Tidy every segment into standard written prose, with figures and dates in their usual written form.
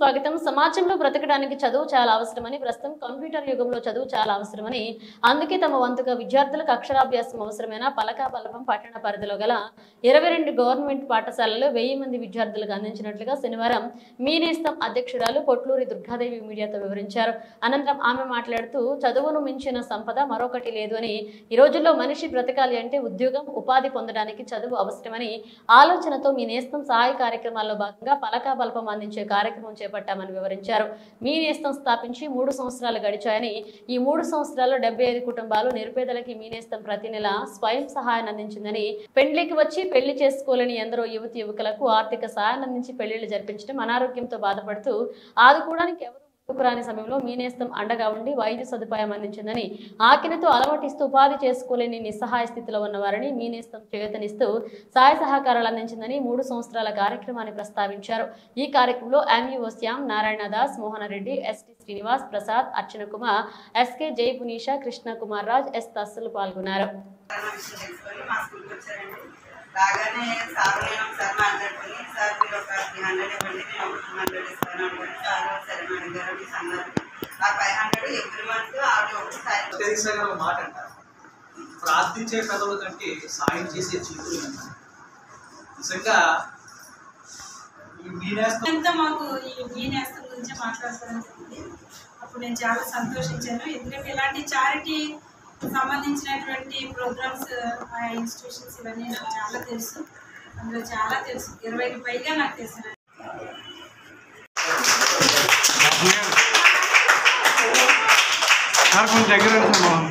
స్వాగతం. సమాజంలో బ్రతకడానికి చదువు చాలా అవసరమని, ప్రస్తుతం కంప్యూటర్ యుగంలో చదువు చాలా అవసరమని, అందుకే తమ వంతుగా విద్యార్థులకు అక్షరాభ్యాసం అవసరమైన పలకాబలపం పట్టణ పరిధిలో గల 22 గవర్నమెంట్ పాఠశాలల్లో 1000 మంది విద్యార్థులకు అందించినట్లుగా శనివారం మీ నేస్తం అధ్యక్షురాలు పొట్లూరి దుర్గాదేవి మీడియాతో వివరించారు. అనంతరం ఆమె మాట్లాడుతూ, చదువును మించిన సంపద మరొకటి లేదు అని, ఈ రోజుల్లో మనిషి బ్రతకాలి అంటే ఉద్యోగం, ఉపాధి పొందడానికి చదువు అవసరమని ఆలోచనతో మీ నేస్తం సహాయ కార్యక్రమాల్లో భాగంగా పలకాబలపం అందించే కార్యక్రమం చేపట్టామని వివరించారు. మీ నేస్తం స్థాపించి 3 సంవత్సరాలు గడిచాయని, ఈ 3 సంవత్సరాల్లో 75 కుటుంబాలు నిరుపేదలకి మీ నేస్తం ప్రతి నెల స్వయం సహాయాన్ని అందించిందని, పెండ్లికి వచ్చి పెళ్లి చేసుకోలేని ఎందరో యువతి యువకులకు ఆర్థిక సహాయాన్ని అందించి పెళ్లిళ్లు జరిపించడం, అనారోగ్యంతో బాధపడుతూ ఆదుకోవడానికి ఎవరు రాని సమయంలో మీ నేస్తం అండగా ఉండి వైద్య సదుపాయం అందించిందని, ఆకినతో అలవాటిస్తూ ఉపాధి చేసుకోలేని నిస్సహాయ స్థితిలో ఉన్నవారిని మీ నేస్తం చేయూతనిస్తూ సహాయ సహకారాలు అందించిందని 3 సంవత్సరాల కార్యక్రమాన్ని ప్రస్తావించారు. ఈ కార్యక్రమంలో ఎంఈఓ శ్యామ్, నారాయణదాస్, మోహనరెడ్డి, ఎస్టీ శ్రీనివాస్, ప్రసాద్, అర్చన కుమార్, ఎస్కే జై పునీషా, కృష్ణ కుమార్ రాజ్, ఎస్ తస్సులు పాల్గొన్నారు. రాగానే సార్ ఒకసారి మాట్లాడుకుని, సార్ మీరు ఒక 300 ఇవ్వండి, నేను ఒక 200 ఇస్తాను అనుకుని సార్ సరే అడిగారు. ఈ సంఘాలు ఆ 500 ఎవ్రీ మంత్ ఆవిడ ఒకసారి మాట అంటారు, ప్రార్థించే కథల కంటే సాయం చేసే చేతులు నిజంగా మాకు ఈ మీ నేస్తం గురించి మాట్లాడుకోవడం జరిగింది. అప్పుడు నేను చాలా సంతోషించాను. ఎందుకంటే ఇలాంటి చారిటీ సంబంధించినటువంటి ప్రోగ్రామ్స్, ఆ ఇన్స్టిట్యూషన్స్ ఇవన్నీ నాకు చాలా తెలుసు. అందులో చాలా తెలుసు, 20కి పైగా నాకు తెలుసు. చాలా చేయాలనుకుంటున్నాను.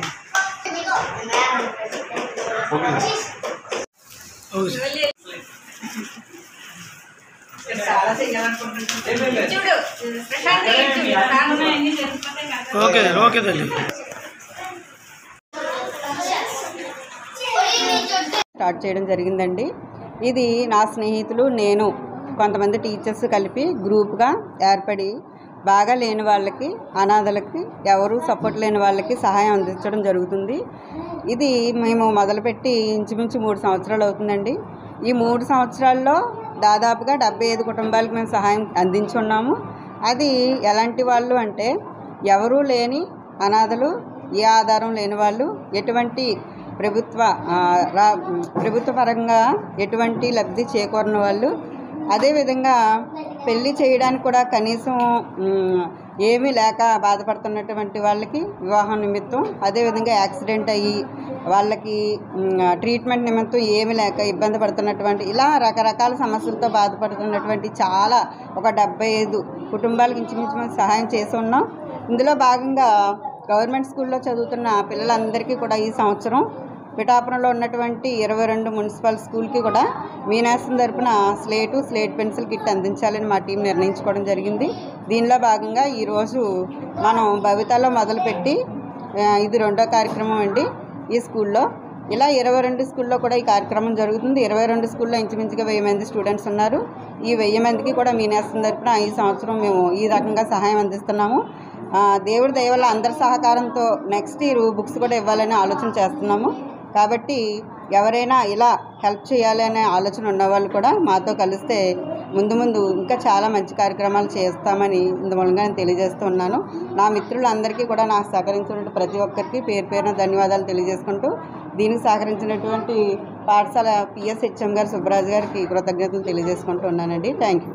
స్టార్ట్ చేయడం జరిగిందండి. ఇది నా స్నేహితులు, నేను, కొంతమంది టీచర్స్ కలిపి గ్రూప్గా ఏర్పడి బాగా లేని వాళ్ళకి, అనాథలకి, ఎవరు సపోర్ట్ లేని వాళ్ళకి సహాయం అందించడం జరుగుతుంది. ఇది మేము మొదలుపెట్టి ఇంచుమించు 3 సంవత్సరాలు అవుతుందండి. ఈ 3 సంవత్సరాల్లో దాదాపుగా 75 కుటుంబాలకు మేము సహాయం అందించున్నాము. అది ఎలాంటి వాళ్ళు అంటే, ఎవరూ లేని అనాథలు, ఏ ఆధారం లేని వాళ్ళు, ఎటువంటి ప్రభుత్వ పరంగా ఎటువంటి లబ్ధి చేకూరని వాళ్ళు, అదేవిధంగా పెళ్ళి చేయడానికి కూడా కనీసం ఏమీ లేక బాధపడుతున్నటువంటి వాళ్ళకి వివాహం నిమిత్తం, అదేవిధంగా యాక్సిడెంట్ అయ్యి వాళ్ళకి ట్రీట్మెంట్ నిమిత్తం ఏమీ లేక ఇబ్బంది పడుతున్నటువంటి, ఇలా రకరకాల సమస్యలతో బాధపడుతున్నటువంటి చాలా ఒక 75 కుటుంబాలకు ఇంచుమించు సహాయం చేసి ఉన్నాం. ఇందులో భాగంగా గవర్నమెంట్ స్కూల్లో చదువుతున్న పిల్లలందరికీ కూడా ఈ సంవత్సరం పిఠాపురంలో ఉన్నటువంటి 22 మున్సిపల్ స్కూల్కి కూడా మీ నేస్తం తరపున స్లేట్ పెన్సిల్ కిట్ అందించాలని మా టీం నిర్ణయించుకోవడం జరిగింది. దీనిలో భాగంగా ఈరోజు మనం భవితలో మొదలుపెట్టి ఇది 2వ కార్యక్రమం అండి ఈ స్కూల్లో. ఇలా 22 స్కూల్లో కూడా ఈ కార్యక్రమం జరుగుతుంది. 22 స్కూల్లో ఇంచుమించుగా 1000 మంది స్టూడెంట్స్ ఉన్నారు. ఈ 1000 మందికి కూడా మీ నేస్తం తరపున ఈ సంవత్సరం మేము ఈ రకంగా సహాయం అందిస్తున్నాము. దేవుడి దయ వల్ల అందరి సహకారంతో నెక్స్ట్ ఇయర్ బుక్స్ కూడా ఇవ్వాలనే ఆలోచన చేస్తున్నాము. కాబట్టి ఎవరైనా ఇలా హెల్ప్ చేయాలి అనే ఆలోచన ఉన్నవాళ్ళు కూడా మాతో కలిస్తే ముందు ఇంకా చాలా మంచి కార్యక్రమాలు చేస్తామని ఇందుమూలంగా నేను తెలియజేస్తూ ఉన్నాను. నా మిత్రులందరికీ కూడా నాకు సహకరించినటువంటి ప్రతి ఒక్కరికి పేరు పేరున ధన్యవాదాలు తెలియజేసుకుంటూ, దీనికి సహకరించినటువంటి పాఠశాల పిఎస్ హెచ్ఎం గారు సుబ్బరాజు గారికి కృతజ్ఞతలు తెలియజేసుకుంటూ ఉన్నానండి. Thank you.